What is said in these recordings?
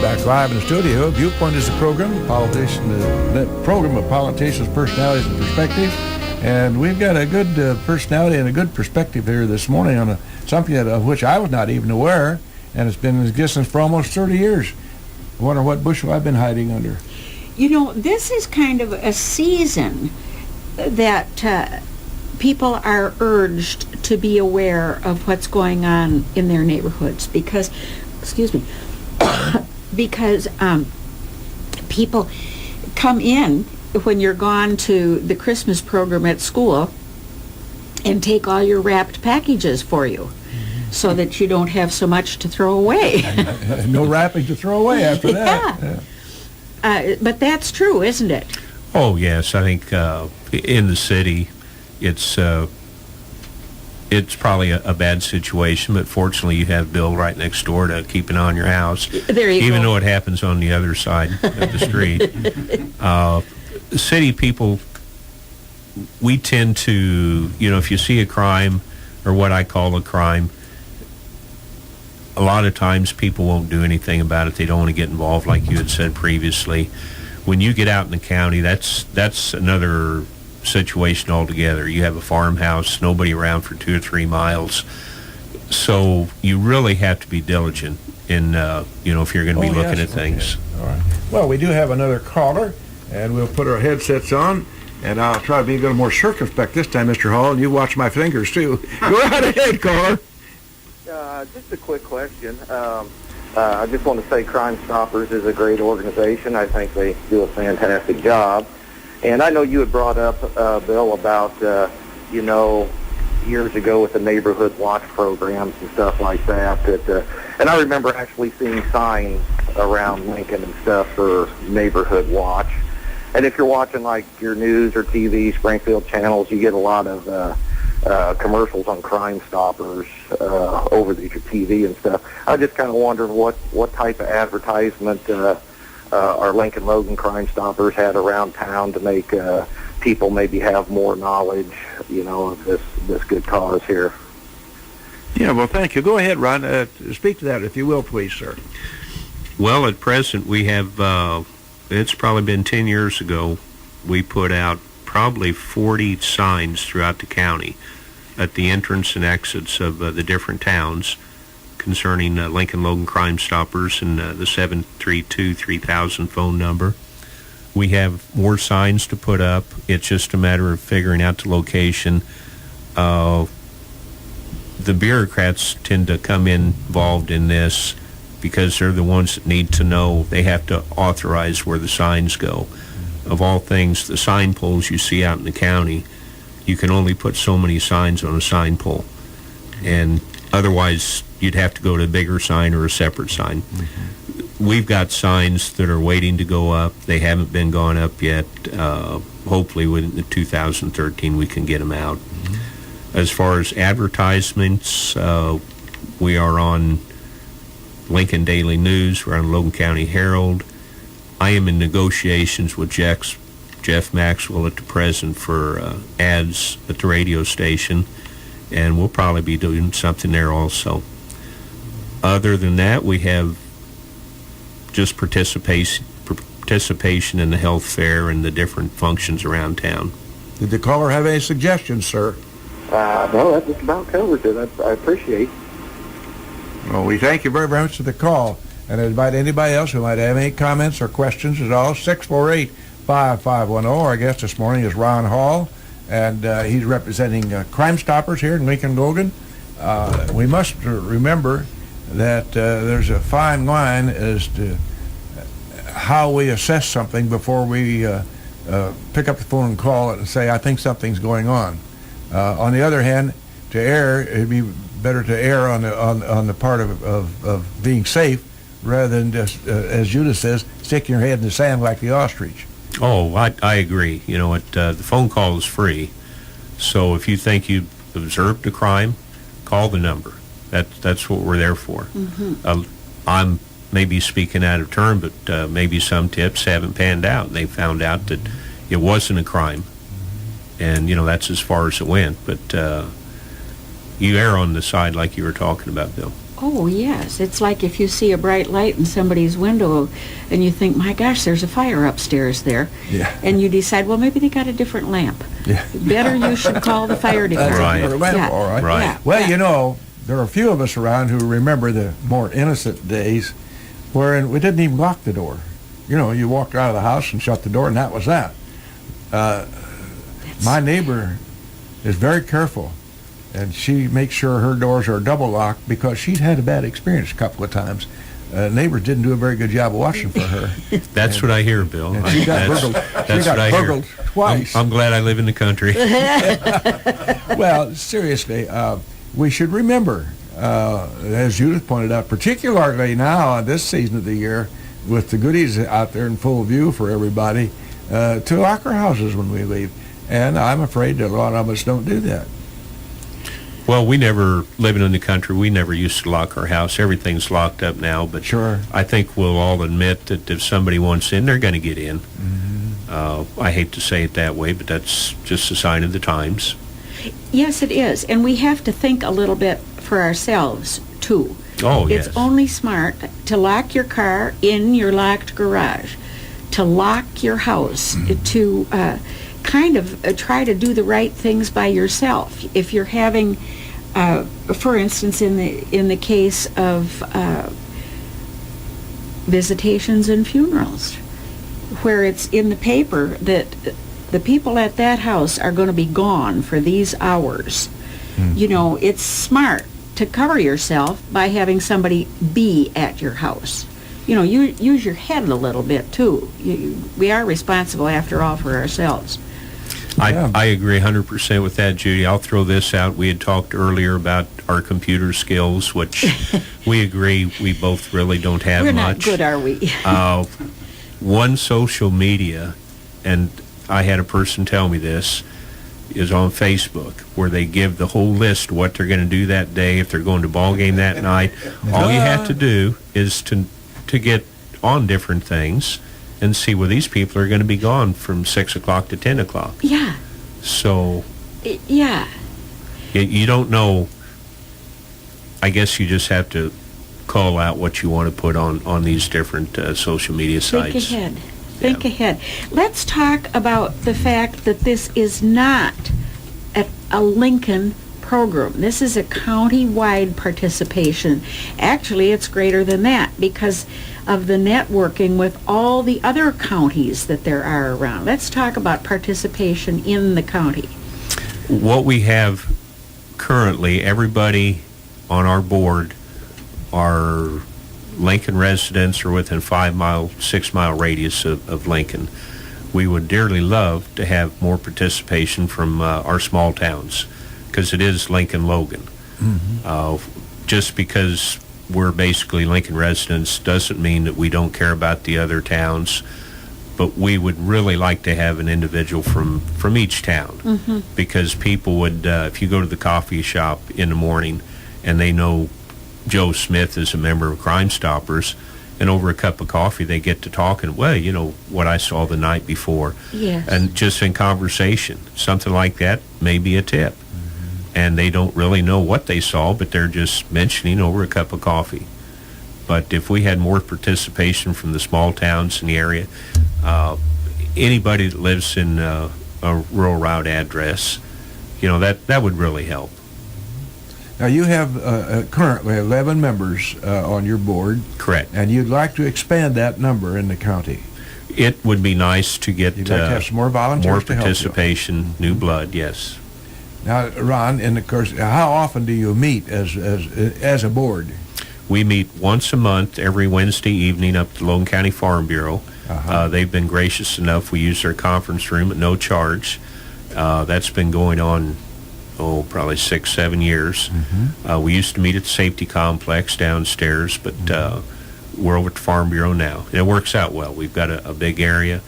back live in the studio. Viewpoint is a program, program of politicians, personalities, and perspectives. And we've got a good personality and a good perspective here this morning on something of which I was not even aware, and it's been in existence for almost 30 years. I wonder what bushel I've been hiding under. You know, this is kind of a season that people are urged to be aware of what's going on in their neighborhoods because, because people come in when you're gone to the Christmas program at school and take all your wrapped packages for you so that you don't have so much to throw away. No wrapping to throw away after that. Yeah. But that's true, isn't it? Oh, yes. I think in the city, it's probably a bad situation, but fortunately you have Bill right next door to keep an eye on your house. There you go. Even though it happens on the other side of the street. City people, we tend to, if you see a crime, or what I call a crime, a lot of times people won't do anything about it. They don't want to get involved, like you had said previously. When you get out in the county, that's another situation altogether. You have a farmhouse, nobody around for 2 or 3 miles. So you really have to be diligent in, if you're going to be looking at things. Okay. All right. Well, we do have another caller, and we'll put our headsets on, and I'll try to be a little more circumspect this time, Mr. Hall, and you watch my fingers, too. Go right ahead, caller. Just a quick question. I just want to say Crime Stoppers is a great organization. I think they do a fantastic job. And I know you had brought up, Bill, about, years ago with the neighborhood watch programs and stuff like that. And I remember actually seeing signs around Lincoln and stuff for neighborhood watch. And if you're watching, like, your news or TV, Springfield channels, you get a lot of commercials on Crime Stoppers over your TV and stuff. I just kind of wondered what type of advertisement our Lincoln Logan Crime Stoppers had around town to make people maybe have more knowledge, of this good cause here. Yeah, well, thank you. Go ahead, Ron. Speak to that, if you will, please, sir. Well, at present, we have, it's probably been 10 years ago, we put out probably 40 signs throughout the county at the entrance and exits of the different towns concerning Lincoln Logan Crime Stoppers and the 732-3000 phone number. We have more signs to put up. It's just a matter of figuring out the location. The bureaucrats tend to come involved in this because they're the ones that need to know. They have to authorize where the signs go. Of all things, the sign poles you see out in the county, you can only put so many signs on a sign pole. And otherwise, you'd have to go to a bigger sign or a separate sign. We've got signs that are waiting to go up. They haven't been gone up yet. Hopefully, within 2013, we can get them out. As far as advertisements, we are on Lincoln Daily News. We're on Logan County Herald. I am in negotiations with Jeff Maxwell at the present for ads at the radio station, and we'll probably be doing something there also. Other than that, we have just participation in the health fair and the different functions around town. Did the caller have any suggestions, sir? No, that just about covers it. I appreciate it. Well, we thank you very, very much for the call. And I invite anybody else who might have any comments or questions at all, 648-5510. Our guest this morning is Ron Hall, and he's representing Crime Stoppers here in Lincoln Logan. We must remember that there's a fine line as to how we assess something before we pick up the phone and call it and say, I think something's going on. On the other hand, to err, it'd be better to err on the part of being safe rather than just, as Judy says, sticking your head in the sand like the ostrich. Oh, I agree. You know what? The phone call is free. So if you think you observed a crime, call the number. That's what we're there for. I'm maybe speaking out of turn, but maybe some tips haven't panned out. And they found out that it wasn't a crime. And, that's as far as it went. But you err on the side like you were talking about, Bill. Oh, yes. It's like if you see a bright light in somebody's window and you think, my gosh, there's a fire upstairs there. Yeah. And you decide, well, maybe they got a different lamp. Yeah. Better you should call the fire department. Right. Or lamp, Yeah. all right. Right. Yeah. Well, Yeah. you know, there are a few of us around who remember the more innocent days wherein we didn't even lock the door. You know, you walked out of the house and shut the door, and that was that. My neighbor is very careful, and she makes sure her doors are double locked because she'd had a bad experience a couple of times. Neighbors didn't do a very good job of watching for her. That's what I hear, Bill. And she got burgled. That's She got what I hear. burgled twice. I'm glad I live in the country. Well, seriously, we should remember, as Judith pointed out, particularly now this season of the year, with the goodies out there in full view for everybody, to lock our houses when we leave. And I'm afraid that a lot of us don't do that. Well, we never, living in the country, we never used to lock our house. Everything's locked up now, but Sure. I think we'll all admit that if somebody wants in, they're going to get in. I hate to say it that way, but that's just a sign of the times. Yes, it is. And we have to think a little bit for ourselves, too. Oh, yes. It's only smart to lock your car in your locked garage, to lock your house, to kind of try to do the right things by yourself. If you're having, for instance, in the case of visitations and funerals, where it's in the paper that the people at that house are going to be gone for these hours, you know, it's smart to cover yourself by having somebody be at your house. You know, you use your head a little bit, too. We are responsible, after all, for ourselves. Yeah. I agree 100% with that, Judy. I'll throw this out. We had talked earlier about our computer skills, which we agree we both really don't have We're much. not good, are we? One social media, and I had a person tell me this, is on Facebook, where they give the whole list of what they're going to do that day, if they're going to ball game that night. All you have to do is to get on different things and see where these people are going to be gone from 6 o'clock to 10 o'clock. Yeah. So Yeah. you don't know. I guess you just have to call out what you want to put on these different social media sites. Think ahead. Think ahead. Let's talk about the fact that this is not a Lincoln program. This is a county-wide participation. Actually, it's greater than that because of the networking with all the other counties that there are around. Let's talk about participation in the county. What we have currently, everybody on our board are Lincoln residents or within 6-mile radius of Lincoln. We would dearly love to have more participation from our small towns, because it is Lincoln-Logan. Just because we're basically Lincoln residents doesn't mean that we don't care about the other towns, but we would really like to have an individual from each town, because people would, if you go to the coffee shop in the morning and they know Joe Smith is a member of Crime Stoppers, and over a cup of coffee they get to talking, well, you know, what I saw the night before. Yes. And just in conversation, something like that may be a tip. And they don't really know what they saw, but they're just mentioning over a cup of coffee. But if we had more participation from the small towns in the area, anybody that lives in a rural route address, you know, that would really help. Now, you have currently 11 members on your board. Correct. And you'd like to expand that number in the county. It would be nice to get You'd like to have some more volunteers more to help you. participation, new blood, yes. Now, Ron, and of course, how often do you meet as a board? We meet once a month, every Wednesday evening, up at the Logan County Farm Bureau. They've been gracious enough. We use their conference room at no charge. That's been going on, probably 6-7 years. We used to meet at the safety complex downstairs, but we're over at the Farm Bureau now. And it works out well. We've got a big area.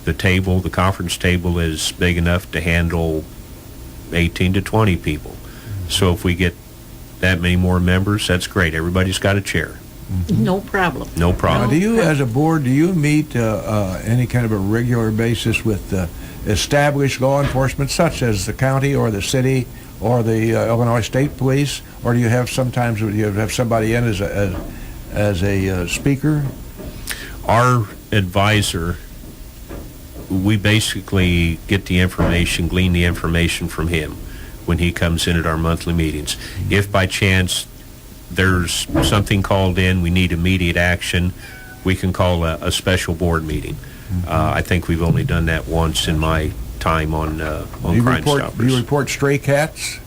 The conference table is big enough to handle 18 to 20 people. So if we get that many more members, that's great. Everybody's got a chair. No problem. No problem. Now, do you, as a board, do you meet any kind of a regular basis with established law enforcement, such as the county or the city or the Illinois State Police, or do you have sometimes you have somebody in as a speaker? Our advisor, we basically get the information, glean the information from him when he comes in at our monthly meetings. If by chance there's something called in, we need immediate action, we can call a special board meeting. I think we've only done that once in my time on Crime Stoppers. Do you report stray cats?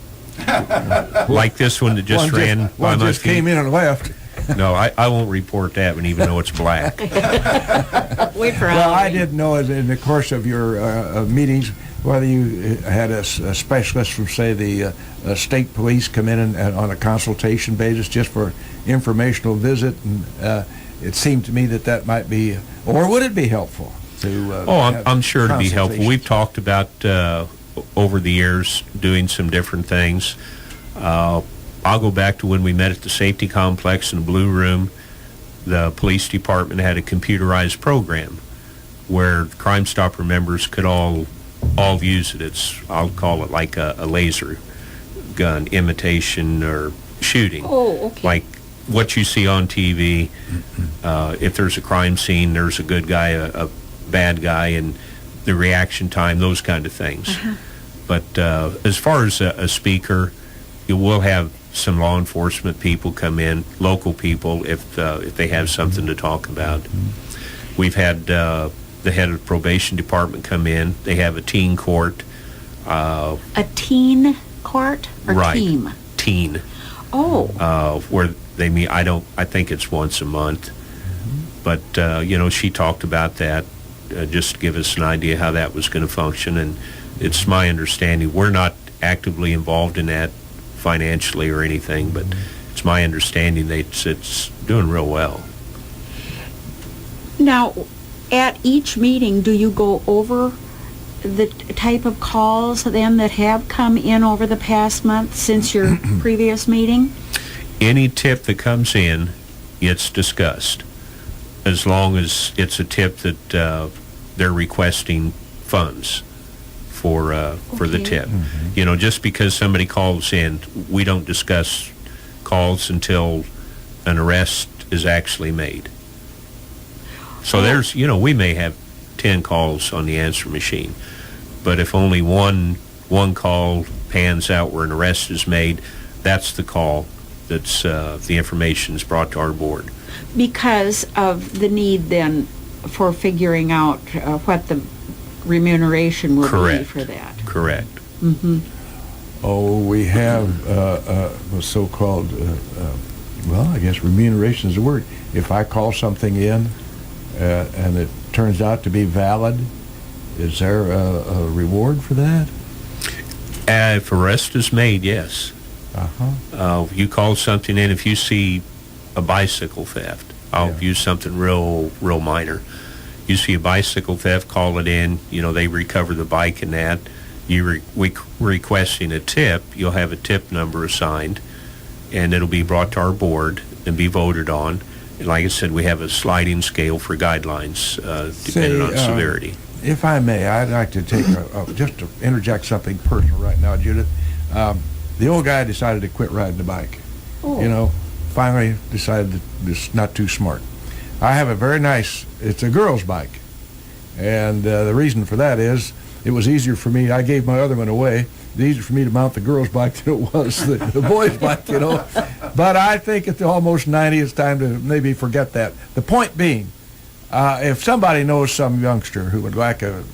Like this one that just ran by one my just feet? came in and left. No, I won't report that one, even though it's black. Wait for Well, I Halloween. didn't know in the course of your meetings whether you had a specialist from, say, the state police come in and on a consultation basis just for informational visit, and it seemed to me that might be, or would it be helpful to I'm sure it'd be helpful. consultations? We've talked about over the years doing some different things. I'll go back to when we met at the safety complex in the Blue Room. The police department had a computerized program where Crime Stopper members could all use it. I'll call it like a laser gun imitation or shooting. Oh, okay. Like what you see on TV. If there's a crime scene, there's a good guy, a bad guy, and the reaction time, those kind of things. But as far as a speaker, you will have some law enforcement people come in, local people, if they have something to talk about. We've had the head of the probation department come in. They have a teen court. A teen court or Right. team? Teen. Oh, Where they meet. I think it's once a month. But she talked about that, just to give us an idea how that was going to function. And it's my understanding, we're not actively involved in that financially or anything, but it's my understanding that it's doing real well. now, at each meeting, do you go over the type of calls then that have come in over the past month since your previous meeting? Any tip that comes in, it's discussed, as long as it's a tip that they're requesting funds for the Okay. tip. Just because somebody calls in, we don't discuss calls until an arrest is actually made. So there's, we may have 10 calls on the answer machine, but if only one call pans out where an arrest is made, that's the call that's the information is brought to our board. Because of the need then for figuring out what the remuneration will be Correct. for that. Correct. Oh, we have a so-called, well, I guess remuneration is the word. If I call something in and it turns out to be valid, is there a reward for that? If arrest is made, yes. You call something in, if you see a bicycle theft, I'll use something real minor. You see a bicycle theft, call it in, they recover the bike and that. Requesting a tip, you'll have a tip number assigned, and it'll be brought to our board and be voted on. And like I said, we have a sliding scale for guidelines depending on severity. If I may, I'd like to take just to interject something personal right now, Judith. The old guy decided to quit riding the bike. Finally decided that it's not too smart. I have a very nice, it's a girl's bike. And the reason for that is it was easier for me, I gave my other one away, it was easier for me to mount the girl's bike than it was the boy's bike, But I think at almost 90, it's time to maybe forget that. The point being, if somebody knows some youngster who would like a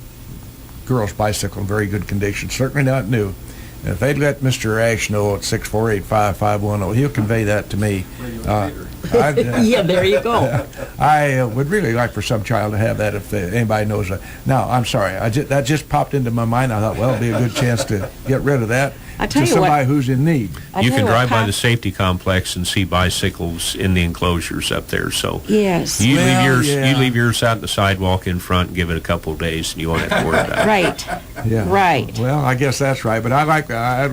girl's bicycle in very good condition, certainly not new, and if they'd let Mr. Ash know at 648-5510, he'll convey that to me. Yeah, there you go. I would really like for some child to have that if anybody knows that. Now, I'm sorry, that just popped into my mind. I thought, well, it'd be a good chance to get rid of that I tell to you somebody what, who's in need. You can drive by the safety complex and see bicycles in the enclosures up there. So Yes. you Well, leave yours out on the sidewalk in front and give it a couple of days, and you won't have to worry about it. Right. Yeah. Right. Well, I guess that's right, but I'd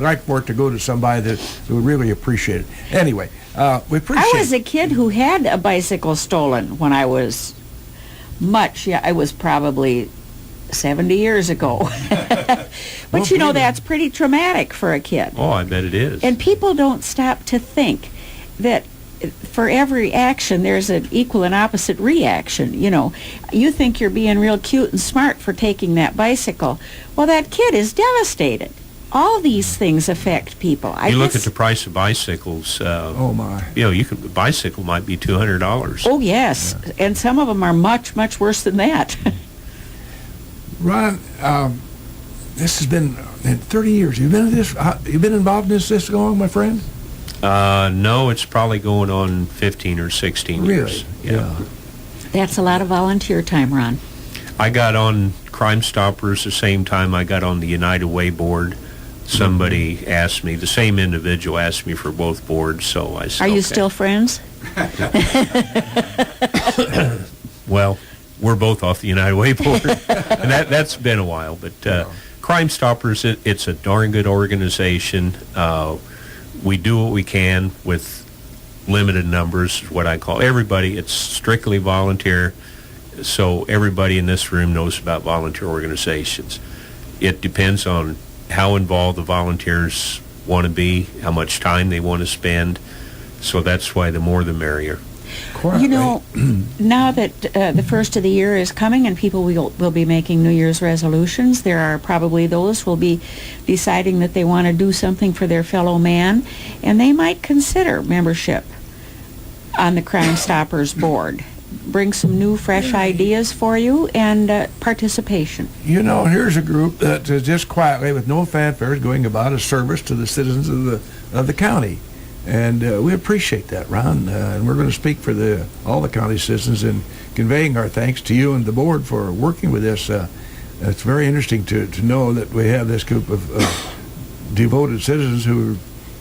like for it to go to somebody that would really appreciate it. Anyway, we appreciate. I was a kid who had a bicycle stolen when I was I was probably 70 years ago. But you know, that's pretty traumatic for a kid. Oh, I bet it is. And people don't stop to think that for every action there's an equal and opposite reaction. You know, you think you're being real cute and smart for taking that bicycle. Well, that kid is devastated. All these things affect people. You look at the price of bicycles. Oh, my. You know, a bicycle might be $200. Oh, yes. Yeah. And some of them are much, much worse than that. Ron, this has been 30 years. You've been in this. You've been involved in this long, my friend? No, it's probably going on 15 or 16 years. Really? Yeah. That's a lot of volunteer time, Ron. I got on Crime Stoppers the same time I got on the United Way board. Somebody asked me, the same individual asked me for both boards, so I said, Are you okay. still friends? Well, we're both off the United Way board, and that's been a while. But Crime Stoppers, it's a darn good organization. We do what we can with limited numbers, what I call everybody. It's strictly volunteer, so everybody in this room knows about volunteer organizations. It depends on how involved the volunteers want to be, how much time they want to spend. So that's why the more the merrier. Quite you know, now that the first of the year is coming and people will be making New Year's resolutions, there are probably those who will be deciding that they want to do something for their fellow man, and they might consider membership on the Crime Stoppers board. Bring some new, fresh ideas for you and participation. You know, here's a group that is just quietly, with no fanfare, is going about a service to the citizens of the county. And we appreciate that, Ron. And we're going to speak for all the county citizens in conveying our thanks to you and the board for working with this. It's very interesting to know that we have this group of devoted citizens who are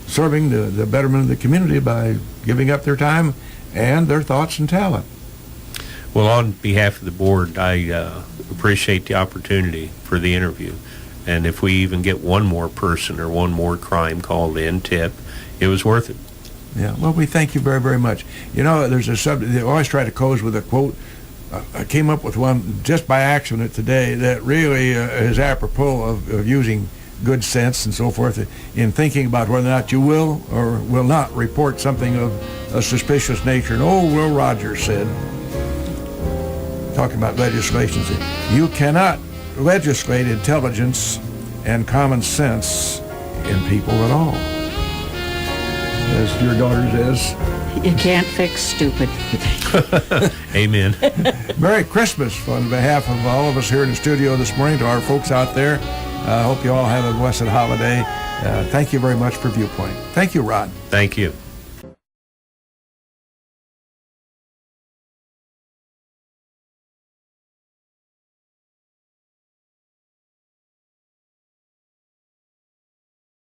serving the betterment of the community by giving up their time and their thoughts and talent. Well, on behalf of the board, I appreciate the opportunity for the interview. And if we even get one more person or one more crime called in, tip, it was worth it. Yeah, well, we thank you very, very much. You know, there's a subject, they always try to close with a quote. I came up with one just by accident today that really is apropos of using good sense and so forth in thinking about whether or not you will or will not report something of a suspicious nature. And old Will Rogers said, talking about legislation, you cannot legislate intelligence and common sense in people at all. As your daughter says, you can't fix stupid. Amen. Merry Christmas on behalf of all of us here in the studio this morning to our folks out there. I hope you all have a blessed holiday. Thank you very much for Viewpoint. Thank you, Rod. Thank you.